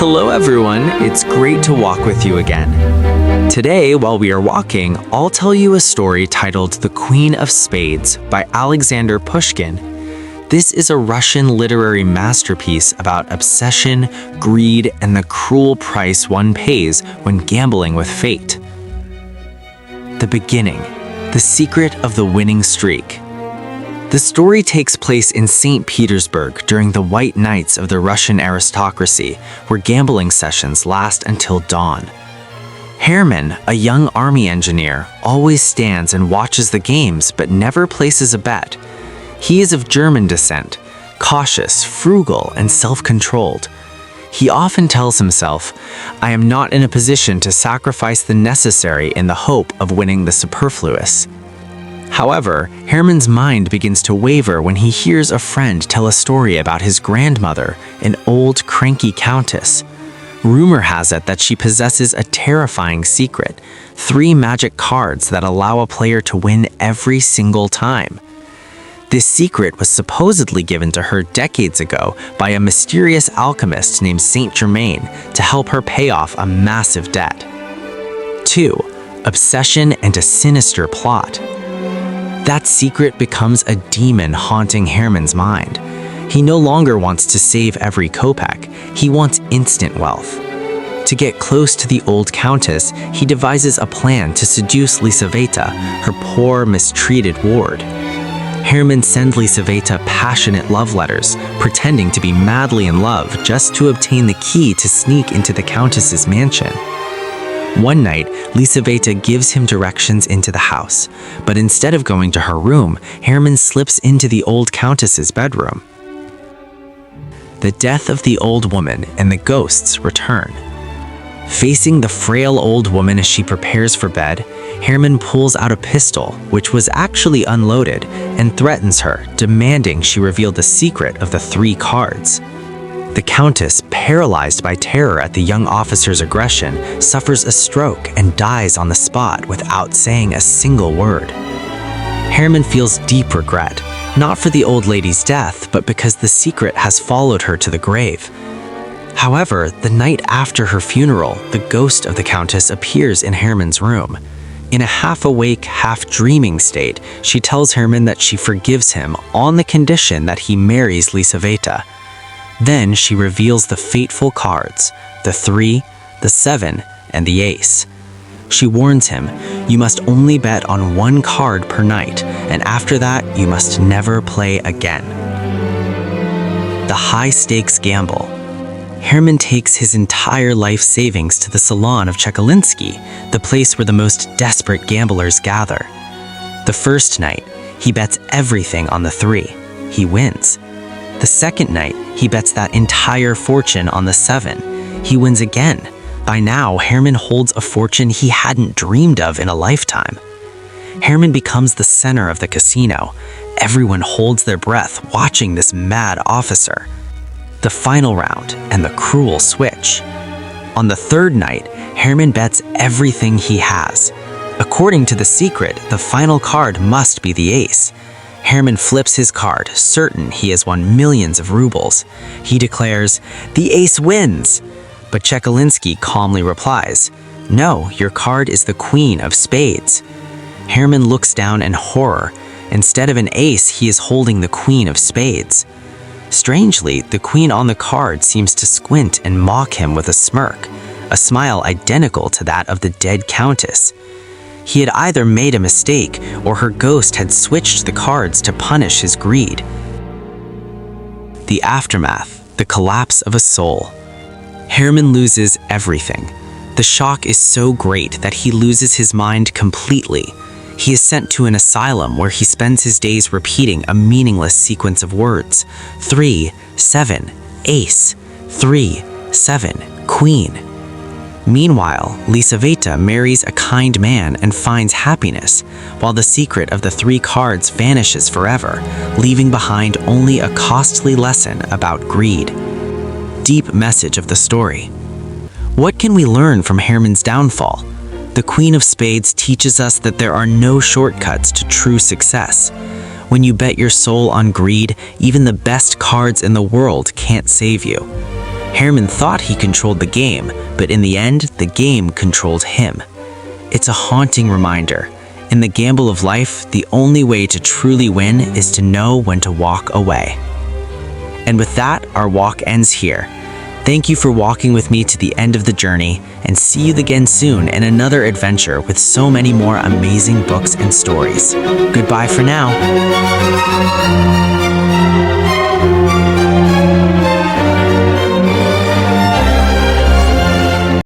Hello everyone, it's great to walk with you again. Today, while we are walking, I'll tell you a story titled The Queen of Spades by Alexander Pushkin. This is a Russian literary masterpiece about obsession, greed, and the cruel price one pays when gambling with fate. The beginning, the secret of the winning streak. The story takes place in St. Petersburg during the White Nights of the Russian aristocracy, where gambling sessions last until dawn. Hermann, a young army engineer, always stands and watches the games but never places a bet. He is of German descent, cautious, frugal, and self-controlled. He often tells himself, "I am not in a position to sacrifice the necessary in the hope of winning the superfluous." However, Hermann's mind begins to waver when he hears a friend tell a story about his grandmother, an old, cranky countess. Rumor has it that she possesses a terrifying secret, 3 magic cards that allow a player to win every single time. This secret was supposedly given to her decades ago by a mysterious alchemist named Saint Germain to help her pay off a massive debt. 2. Obsession and a sinister plot. That secret becomes a demon haunting Hermann's mind. He no longer wants to save every kopeck, he wants instant wealth. To get close to the old countess, he devises a plan to seduce Lisaveta, her poor, mistreated ward. Hermann sends Lisaveta passionate love letters, pretending to be madly in love just to obtain the key to sneak into the countess's mansion. One night, Lisaveta gives him directions into the house, but instead of going to her room, Hermann slips into the old countess's bedroom. The death of the old woman and the ghosts return. Facing the frail old woman as she prepares for bed, Hermann pulls out a pistol, which was actually unloaded, and threatens her, demanding she reveal the secret of the 3 cards. The Countess, paralyzed by terror at the young officer's aggression, suffers a stroke and dies on the spot without saying a single word. Hermann feels deep regret, not for the old lady's death, but because the secret has followed her to the grave. However, the night after her funeral, the ghost of the Countess appears in Hermann's room. In a half-awake, half-dreaming state, she tells Hermann that she forgives him on the condition that he marries Lisaveta. Then she reveals the fateful cards, the 3, the 7, and the ace. She warns him, "You must only bet on 1 card per night, and after that, you must never play again." The high-stakes gamble. Hermann takes his entire life savings to the salon of Chekalinsky, the place where the most desperate gamblers gather. The first night, he bets everything on the 3. He wins. The second night, he bets that entire fortune on the 7. He wins again. By now, Hermann holds a fortune he hadn't dreamed of in a lifetime. Hermann becomes the center of the casino. Everyone holds their breath watching this mad officer. The final round and the cruel switch. On the 3rd night, Hermann bets everything he has. According to the secret, the final card must be the ace. Hermann flips his card, certain he has won millions of rubles. He declares, "The ace wins!" But Chekalinsky calmly replies, "No, your card is the Queen of Spades." Hermann looks down in horror. Instead of an ace, he is holding the Queen of Spades. Strangely, the queen on the card seems to squint and mock him with a smirk, a smile identical to that of the dead countess. He had either made a mistake or her ghost had switched the cards to punish his greed. The aftermath, the collapse of a soul. Hermann loses everything. The shock is so great that he loses his mind completely. He is sent to an asylum where he spends his days repeating a meaningless sequence of words. 3, 7, ace, 3, 7, queen. Meanwhile, Lisaveta marries a kind man and finds happiness, while the secret of the 3 cards vanishes forever, leaving behind only a costly lesson about greed. Deep message of the story. What can we learn from Hermann's downfall? The Queen of Spades teaches us that there are no shortcuts to true success. When you bet your soul on greed, even the best cards in the world can't save you. Hermann thought he controlled the game, but in the end, the game controlled him. It's a haunting reminder. In the gamble of life, the only way to truly win is to know when to walk away. And with that, our walk ends here. Thank you for walking with me to the end of the journey, and see you again soon in another adventure with so many more amazing books and stories. Goodbye for now.